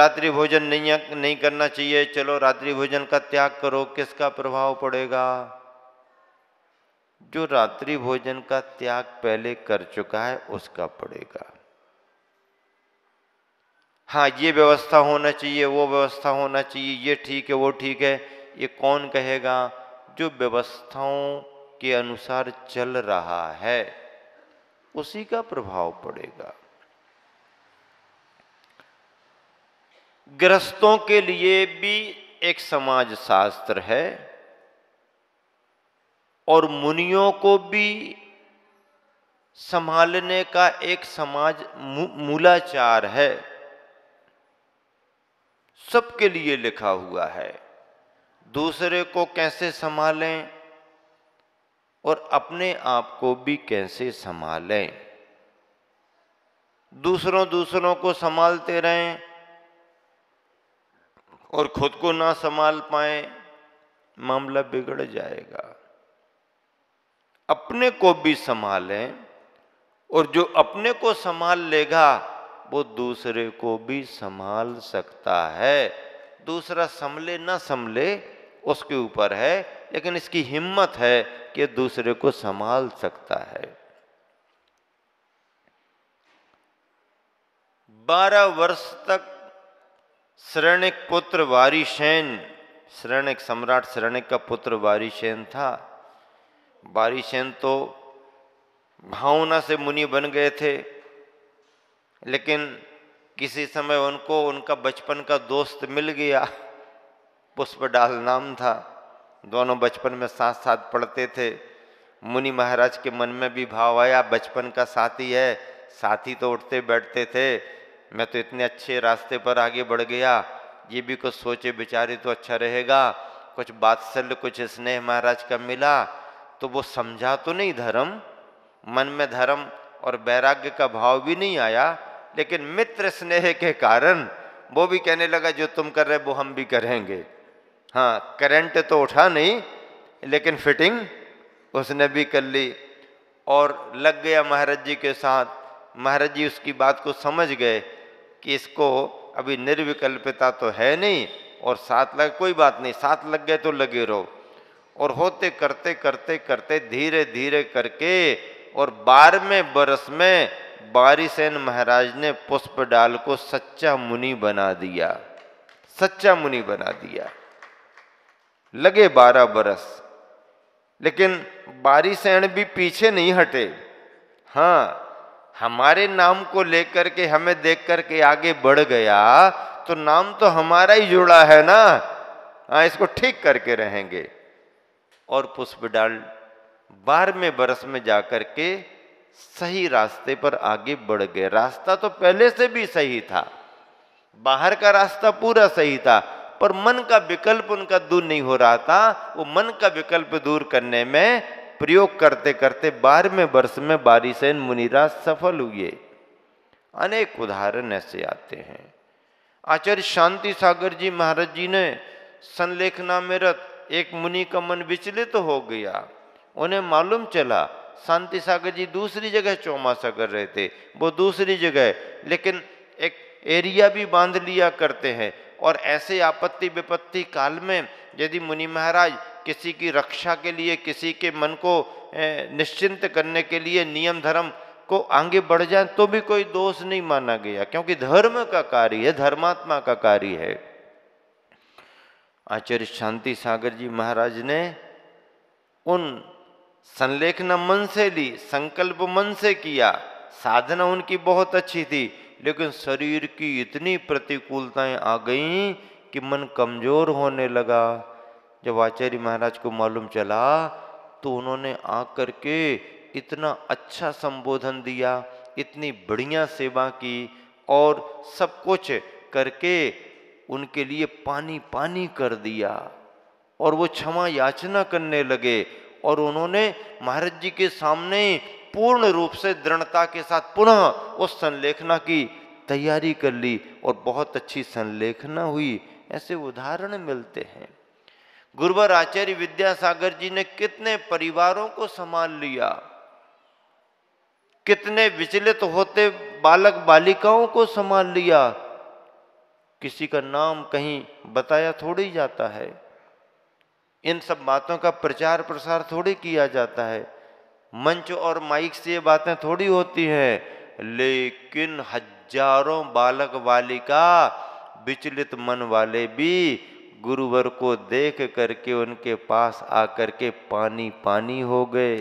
रात्रि भोजन नहीं करना चाहिए, चलो रात्रि भोजन का त्याग करो, किसका प्रभाव पड़ेगा? जो रात्रि भोजन का त्याग पहले कर चुका है उसका पड़ेगा। हाँ, ये व्यवस्था होना चाहिए, वो व्यवस्था होना चाहिए, ये ठीक है, वो ठीक है, ये कौन कहेगा? जो व्यवस्थाओं के अनुसार चल रहा है उसी का प्रभाव पड़ेगा। गृहस्थों के लिए भी एक समाज शास्त्र है और मुनियों को भी संभालने का एक समाज मूलाचार है, सबके लिए लिखा हुआ है। दूसरे को कैसे संभालें और अपने आप को भी कैसे संभालें। दूसरों को संभालते रहें और खुद को ना संभाल पाए, मामला बिगड़ जाएगा। अपने को भी संभालें और जो अपने को संभाल लेगा वो दूसरे को भी संभाल सकता है। दूसरा संभले ना संभले उसके ऊपर है, लेकिन इसकी हिम्मत है कि दूसरे को संभाल सकता है। 12 वर्ष तक शरण्यक पुत्र वारिसेन, शरण्यक सम्राट शरण्यक का पुत्र वारिसेन था। वारिसेन तो भावना से मुनि बन गए थे, लेकिन किसी समय उनको उनका बचपन का दोस्त मिल गया, पुष्पडाल नाम था। दोनों बचपन में साथ साथ पढ़ते थे। मुनि महाराज के मन में भी भाव आया, बचपन का साथी है, साथी तो उठते बैठते थे, मैं तो इतने अच्छे रास्ते पर आगे बढ़ गया, ये भी कुछ सोचे विचारे तो अच्छा रहेगा। कुछ वात्सल्य, कुछ स्नेह महाराज का मिला तो वो समझा तो नहीं धर्म, मन में धर्म और वैराग्य का भाव भी नहीं आया, लेकिन मित्र स्नेह के कारण वो भी कहने लगा जो तुम कर रहे वो हम भी करेंगे। हाँ, करंट तो उठा नहीं, लेकिन फिटिंग उसने भी कर ली और लग गया महाराज जी के साथ। महाराज जी उसकी बात को समझ गए कि इसको अभी निर्विकल्पता तो है नहीं, और साथ लग, कोई बात नहीं, साथ लग गए तो लगे रहो। और होते करते करते करते धीरे धीरे करके और 12वें बरस में वारिसेन महाराज ने पुष्पडाल को सच्चा मुनि बना दिया, सच्चा मुनि बना दिया। लगे 12 बरस, लेकिन वारिसेन भी पीछे नहीं हटे। हाँ, हमारे नाम को लेकर के, हमें देख करके आगे बढ़ गया तो नाम तो हमारा ही जुड़ा है ना। हाँ, इसको ठीक करके रहेंगे। और पुष्पडाल 12वें बरस में जाकर के सही रास्ते पर आगे बढ़ गए। रास्ता तो पहले से भी सही था, बाहर का रास्ता पूरा सही था, पर मन का विकल्प उनका दूर नहीं हो रहा था। वो मन का विकल्प दूर करने में प्रयोग करते करते 12वें वर्ष में वारिसेन मुनिराज सफल हुए। अनेक उदाहरण ऐसे आते हैं। आचार्य शांति सागर जी महाराज जी ने संलेखना में रत एक मुनि का मन विचलित हो गया। उन्हें मालूम चला शांति सागर जी दूसरी जगह चौमासा कर रहे थे, वो दूसरी जगह, लेकिन एक एरिया भी बांध लिया करते हैं। और ऐसे आपत्ति विपत्ति काल में यदि मुनि महाराज किसी की रक्षा के लिए, किसी के मन को निश्चिंत करने के लिए नियम धर्म को आगे बढ़ जाए तो भी कोई दोष नहीं माना गया, क्योंकि धर्म का कार्य है, धर्मात्मा का कार्य है। आचार्य शांति सागर जी महाराज ने उन संलेखना मन से ली, संकल्प मन से किया, साधना उनकी बहुत अच्छी थी, लेकिन शरीर की इतनी प्रतिकूलताएं आ गईं कि मन कमजोर होने लगा। जब आचार्य महाराज को मालूम चला तो उन्होंने आकर के इतना अच्छा संबोधन दिया, इतनी बढ़िया सेवा की और सब कुछ करके उनके लिए पानी पानी कर दिया। और वो क्षमा याचना करने लगे और उन्होंने महाराज जी के सामने पूर्ण रूप से दृढ़ता के साथ पुनः उस संलेखना की तैयारी कर ली और बहुत अच्छी संलेखना हुई। ऐसे उदाहरण मिलते हैं। गुरुवर आचार्य विद्यासागर जी ने कितने परिवारों को संभाल लिया, कितने विचलित होते बालक बालिकाओं को संभाल लिया, किसी का नाम कहीं बताया थोड़ी जाता है, इन सब बातों का प्रचार प्रसार थोड़ी किया जाता है, मंच और माइक से ये बातें थोड़ी होती हैं। लेकिन हजारों बालक बालिका विचलित मन वाले भी गुरुवर को देख करके उनके पास आकर के पानी पानी हो गए।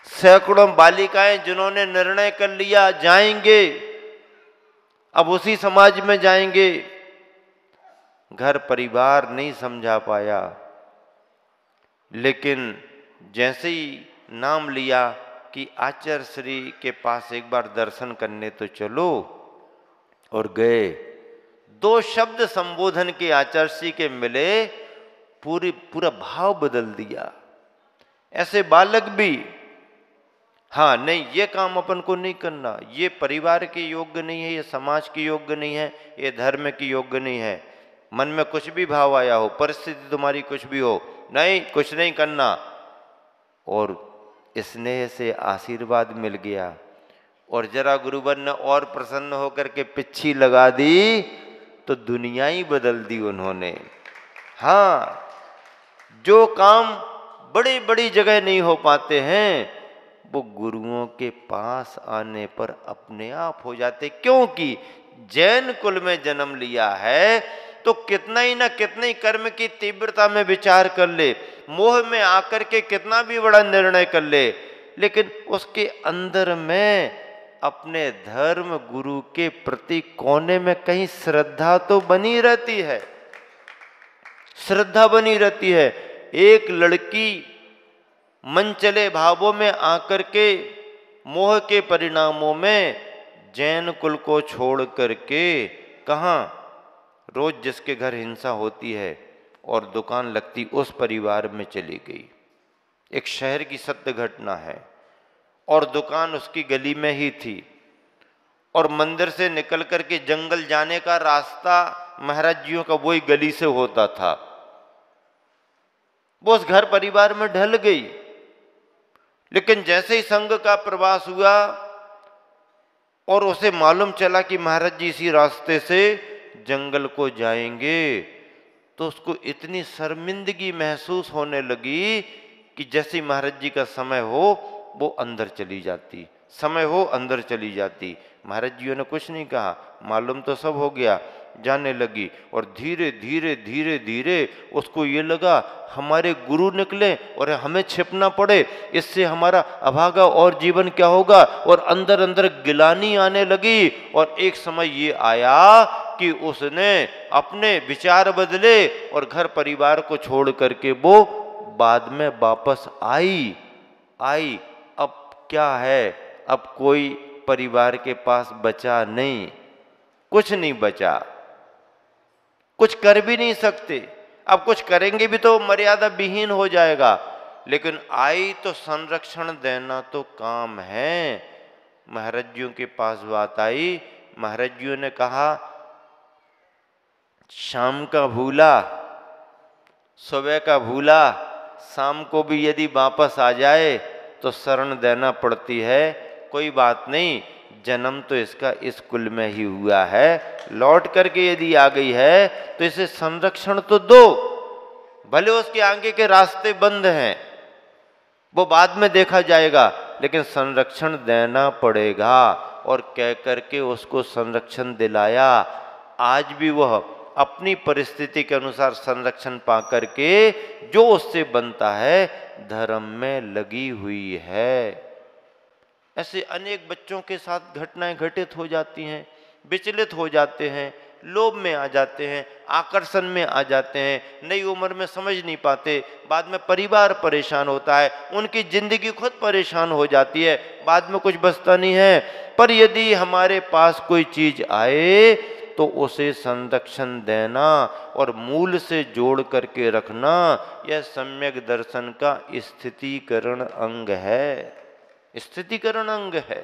सैकड़ों बालिकाएं जिन्होंने निर्णय कर लिया जाएंगे, अब उसी समाज में जाएंगे, घर परिवार नहीं समझा पाया, लेकिन जैसे ही नाम लिया कि आचार्य श्री के पास एक बार दर्शन करने तो चलो, और गए। 2 शब्द संबोधन के आचार्य श्री के मिले, पूरा भाव बदल दिया। ऐसे बालक भी, हाँ नहीं ये काम अपन को नहीं करना, ये परिवार के योग्य नहीं है, ये समाज के योग्य नहीं है, ये धर्म के योग्य नहीं है। मन में कुछ भी भाव आया हो, परिस्थिति तुम्हारी कुछ भी हो, नहीं कुछ नहीं करना, और स्नेह से आशीर्वाद मिल गया। और जरा गुरुवर ने और प्रसन्न होकर के पिच्छी लगा दी तो दुनिया ही बदल दी उन्होंने। हाँ, जो काम बड़ी बड़ी जगह नहीं हो पाते हैं वो गुरुओं के पास आने पर अपने आप हो जाते, क्योंकि जैन कुल में जन्म लिया है तो कितना ही ना कितने ही कर्म की तीव्रता में विचार कर ले, मोह में आकर के कितना भी बड़ा निर्णय कर ले, लेकिन उसके अंदर में अपने धर्म गुरु के प्रति कोने में कहीं श्रद्धा तो बनी रहती है, श्रद्धा बनी रहती है। एक लड़की मन चले भावों में आकर के मोह के परिणामों में जैन कुल को छोड़ करके कहाँ, रोज जिसके घर हिंसा होती है और दुकान लगती उस परिवार में चली गई। एक शहर की सत्य घटना है, और दुकान उसकी गली में ही थी, और मंदिर से निकल करके जंगल जाने का रास्ता महाराज जियों का वही गली से होता था। वो उस घर परिवार में ढल गई, लेकिन जैसे ही संघ का प्रवास हुआ और उसे मालूम चला कि महाराज जी इसी रास्ते से जंगल को जाएंगे, तो उसको इतनी शर्मिंदगी महसूस होने लगी कि जैसे महाराज जी का समय हो वो अंदर चली जाती, समय हो अंदर चली जाती। महाराज जी ने कुछ नहीं कहा, मालूम तो सब हो गया, जाने लगी। और धीरे धीरे धीरे धीरे उसको ये लगा हमारे गुरु निकले और हमें छिपना पड़े, इससे हमारा अभागा और जीवन क्या होगा, और अंदर अंदर गिलानी आने लगी। और एक समय ये आया कि उसने अपने विचार बदले और घर परिवार को छोड़ करके वो बाद में वापस आई। अब क्या है, अब कोई परिवार के पास बचा नहीं, कुछ नहीं बचा, कुछ कर भी नहीं सकते। अब कुछ करेंगे भी तो मर्यादा विहीन हो जाएगा, लेकिन आई तो संरक्षण देना तो काम है। महाराज जियों के पास बात आई, महाराज जियों ने कहा शाम का भूला सुबह का भूला, शाम को भी यदि वापस आ जाए तो शरण देना पड़ती है। कोई बात नहीं, जन्म तो इसका इस कुल में ही हुआ है, लौट करके यदि आ गई है तो इसे संरक्षण तो दो, भले उसके आगे के रास्ते बंद हैं, वो बाद में देखा जाएगा, लेकिन संरक्षण देना पड़ेगा। और कह करके उसको संरक्षण दिलाया। आज भी वह अपनी परिस्थिति के अनुसार संरक्षण पा करके जो उससे बनता है धर्म में लगी हुई है। ऐसे अनेक बच्चों के साथ घटनाएं घटित हो जाती हैं, विचलित हो जाते हैं, लोभ में आ जाते हैं, आकर्षण में आ जाते हैं, नई उम्र में समझ नहीं पाते, बाद में परिवार परेशान होता है, उनकी जिंदगी खुद परेशान हो जाती है, बाद में कुछ बचता नहीं है। पर यदि हमारे पास कोई चीज आए तो उसे संरक्षण देना और मूल से जोड़ करके रखना, यह सम्यक दर्शन का स्थितीकरण अंग है, स्थितीकरण अंग है।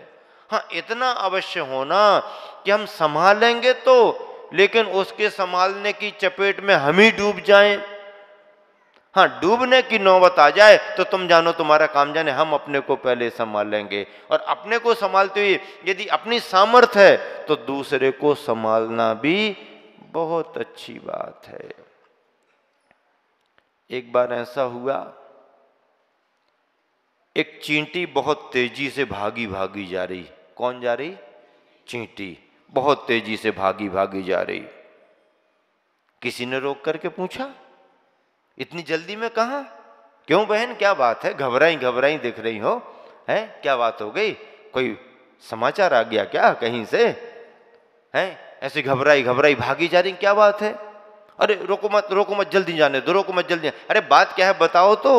हाँ, इतना अवश्य होना कि हम संभालेंगे तो, लेकिन उसके संभालने की चपेट में हम ही डूब जाएं, हाँ, डूबने की नौबत आ जाए तो तुम जानो तुम्हारा काम जाने, हम अपने को पहले संभालेंगे। और अपने को संभालते हुए यदि अपनी सामर्थ्य है तो दूसरे को संभालना भी बहुत अच्छी बात है। एक बार ऐसा हुआ, एक चींटी बहुत तेजी से भागी भागी जा रही। कौन जा रही? चींटी बहुत तेजी से भागी भागी जा रही। किसी ने रोक करके पूछा, इतनी जल्दी में कहां? क्यों बहन, क्या बात है? घबराई घबराई दिख रही हो, है क्या बात हो गई? कोई समाचार आ गया क्या कहीं से? है ऐसे घबराई घबराई भागी जा रही, क्या बात है? अरे रोको मत जल्दी जाने दो, रोको मत जल्दी। अरे बात क्या है बताओ तो,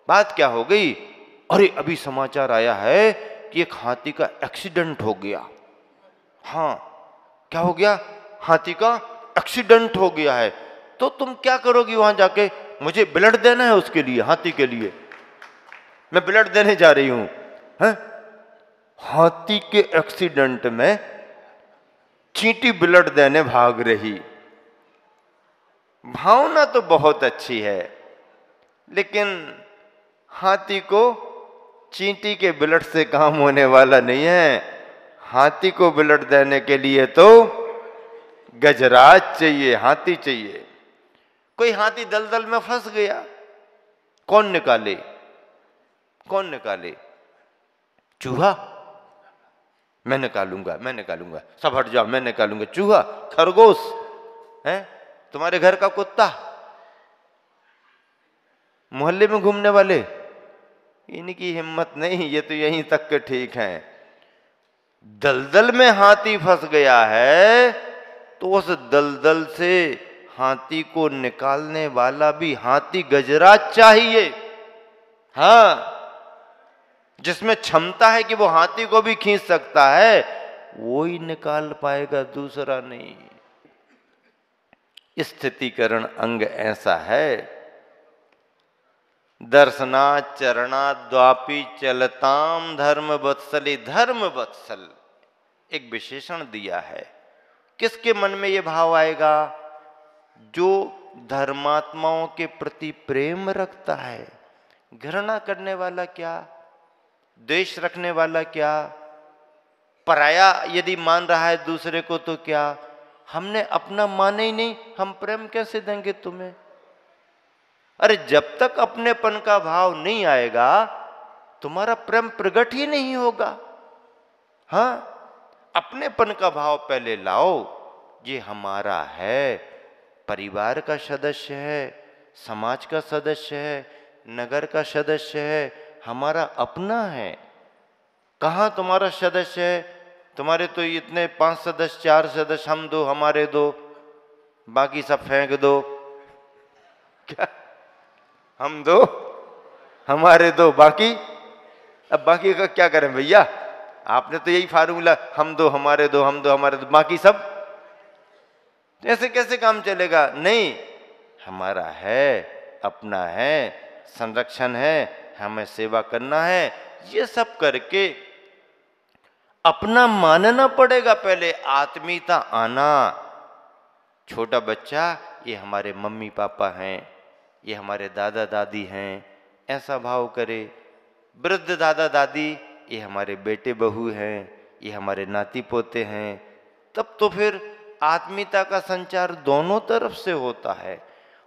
बात क्या हो गई? अरे अभी समाचार आया है कि एक हाथी का एक्सीडेंट हो गया। हाँ, क्या हो गया? हाथी का एक्सीडेंट हो गया है। तो तुम क्या करोगी वहां जाके? मुझे ब्लड देना है उसके लिए, हाथी के लिए मैं ब्लड देने जा रही हूं। हैं? हाथी के एक्सीडेंट में चींटी ब्लड देने भाग रही। भावना तो बहुत अच्छी है, लेकिन हाथी को चींटी के ब्लड से काम होने वाला नहीं है। हाथी को ब्लड देने के लिए तो गजराज चाहिए, हाथी चाहिए। कोई हाथी दलदल में फंस गया, कौन निकाले? कौन निकाले? चूहा? मैं निकालूंगा, मैं निकालूंगा, सब हट जाओ, मैं निकालूंगा। चूहा? खरगोश? है तुम्हारे घर का कुत्ता? मोहल्ले में घूमने वाले? इनकी हिम्मत नहीं, ये तो यहीं तक के ठीक हैं। दलदल में हाथी फंस गया है तो उस दलदल से हाथी को निकालने वाला भी हाथी गजराज चाहिए। हाँ, जिसमें क्षमता है कि वो हाथी को भी खींच सकता है, वो ही निकाल पाएगा, दूसरा नहीं। स्थितिकरण अंग ऐसा है। दर्शना चरणा द्वापी चलताम धर्म वत्सली। धर्म वत्सल एक विशेषण दिया है। किसके मन में ये भाव आएगा? जो धर्मात्माओं के प्रति प्रेम रखता है। घृणा करने वाला क्या, द्वेष रखने वाला क्या, पराया यदि मान रहा है दूसरे को तो क्या? हमने अपना माने ही नहीं, हम प्रेम कैसे देंगे तुम्हें? अरे जब तक अपनेपन का भाव नहीं आएगा तुम्हारा प्रेम प्रकट ही नहीं होगा। हाँ, अपनेपन का भाव पहले लाओ। ये हमारा है, परिवार का सदस्य है, समाज का सदस्य है, नगर का सदस्य है, हमारा अपना है। कहाँ तुम्हारा सदस्य है? तुम्हारे तो इतने 5 सदस्य, 4 सदस्य, हम दो, हमारे दो, बाकी सब फेंक दो। क्या? हम दो, हमारे दो, बाकी? अब बाकी का क्या करें भैया? आपने तो यही फार्मूला, हम दो हमारे दो, हम दो हमारे दो, बाकी सब। ऐसे कैसे काम चलेगा? नहीं, हमारा है, अपना है, संरक्षण है, हमें सेवा करना है। ये सब करके अपना मानना पड़ेगा, पहले आत्मीयता आना। छोटा बच्चा, ये हमारे मम्मी पापा हैं, ये हमारे दादा दादी हैं, ऐसा भाव करे। वृद्ध दादा दादी, ये हमारे बेटे बहू हैं, ये हमारे नाती पोते हैं। तब तो फिर आत्मीयता का संचार दोनों तरफ से होता है।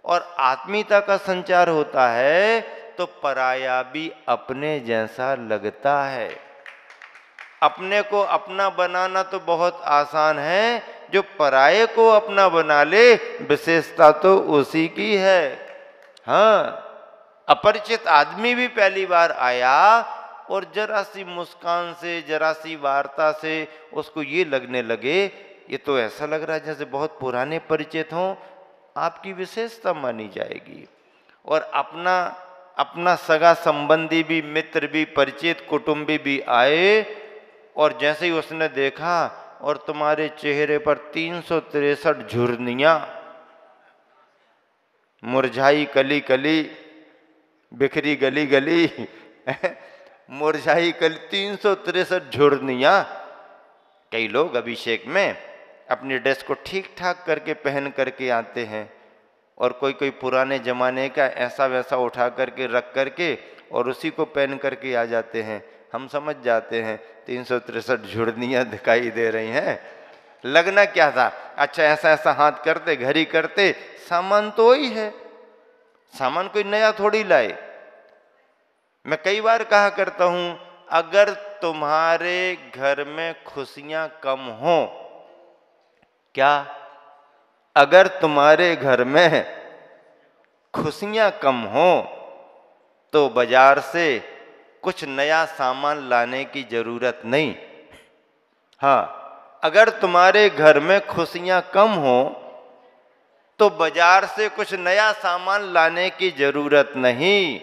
और आत्मीयता का संचार होता है तो पराया भी अपने जैसा लगता है। अपने को अपना बनाना तो बहुत आसान है, जो पराये को अपना बना ले विशेषता तो उसी की है। हाँ, अपरिचित आदमी भी पहली बार आया और जरा सी मुस्कान से, जरा सी वार्ता से उसको ये लगने लगे, ये तो ऐसा लग रहा है जैसे बहुत पुराने परिचित हों, आपकी विशेषता मानी जाएगी। और अपना सगा संबंधी भी, मित्र भी, परिचित कुटुंबी भी आए और जैसे ही उसने देखा और तुम्हारे चेहरे पर 363 झुर्रियां, मुरझाई कली कली, बिखरी गली गली, मुरझाई कली, 363 झुर्रियां। कई लोग अभिषेक में अपनी ड्रेस को ठीक ठाक करके पहन करके आते हैं, और कोई कोई पुराने ज़माने का ऐसा वैसा उठा करके रख करके और उसी को पहन करके आ जाते हैं। हम समझ जाते हैं 363 झुर्नियाँ दिखाई दे रही हैं, लगना क्या था। अच्छा ऐसा ऐसा हाथ करते, घड़ी करते, सामान तो वही है, सामान कोई नया थोड़ी लाए। मैं कई बार कहा करता हूं, अगर तुम्हारे घर में खुशियां कम हो, क्या अगर तुम्हारे घर में खुशियां कम हो तो बाजार से कुछ नया सामान लाने की जरूरत नहीं। हाँ, अगर तुम्हारे घर में खुशियां कम हो तो बाजार से कुछ नया सामान लाने की जरूरत नहीं।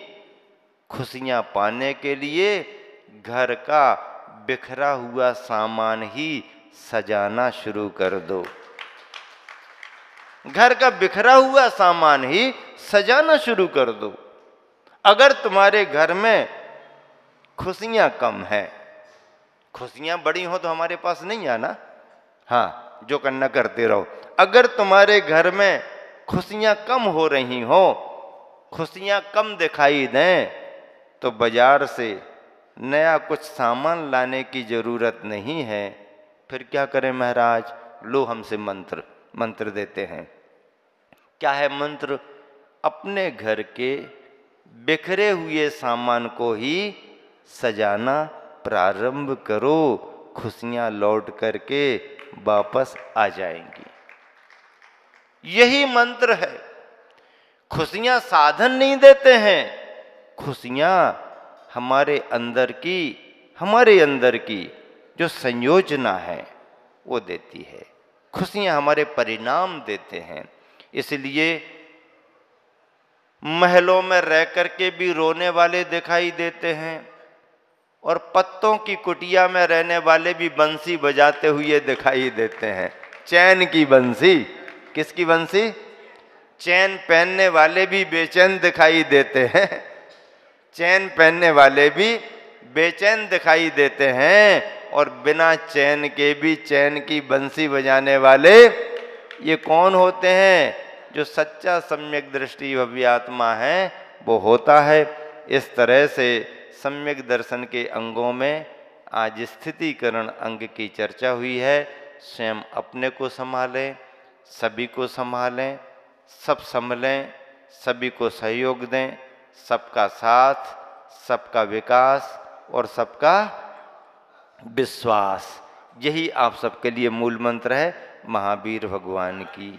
खुशियां पाने के लिए घर का बिखरा हुआ सामान ही सजाना शुरू कर दो। घर का बिखरा हुआ सामान ही सजाना शुरू कर दो। अगर तुम्हारे घर में खुशियां कम है, खुशियां बड़ी हो तो हमारे पास नहीं आना, हाँ जो करना करते रहो। अगर तुम्हारे घर में खुशियां कम हो रही हो, खुशियां कम दिखाई दें, तो बाजार से नया कुछ सामान लाने की जरूरत नहीं है। फिर क्या करें महाराज? लो हमसे मंत्र देते हैं। क्या है मंत्र? अपने घर के बिखरे हुए सामान को ही सजाना प्रारंभ करो, खुशियां लौट करके वापस आ जाएंगी। यही मंत्र है। खुशियां साधन नहीं देते हैं, खुशियां हमारे अंदर की जो संयोजना है वो देती है। खुशियां हमारे परिणाम देते हैं। इसलिए महलों में रह करके भी रोने वाले दिखाई देते हैं और पत्तों की कुटिया में रहने वाले भी बंसी बजाते हुए दिखाई देते हैं। चैन की बंसी। किसकी बंसी? चैन पहनने वाले भी बेचैन दिखाई देते हैं। चैन पहनने वाले भी बेचैन दिखाई देते हैं और बिना चैन के भी चैन की बंसी बजाने वाले ये कौन होते हैं? जो सच्चा सम्यक दृष्टि भव्य आत्मा है वो होता है। इस तरह से सम्यक दर्शन के अंगों में आज स्थितिकरण अंग की चर्चा हुई है। स्वयं अपने को संभालें, सभी को संभालें, सब संभलें, सभी को सहयोग दें। सबका साथ, सबका विकास और सबका विश्वास, यही आप सबके लिए मूल मंत्र है। महावीर भगवान की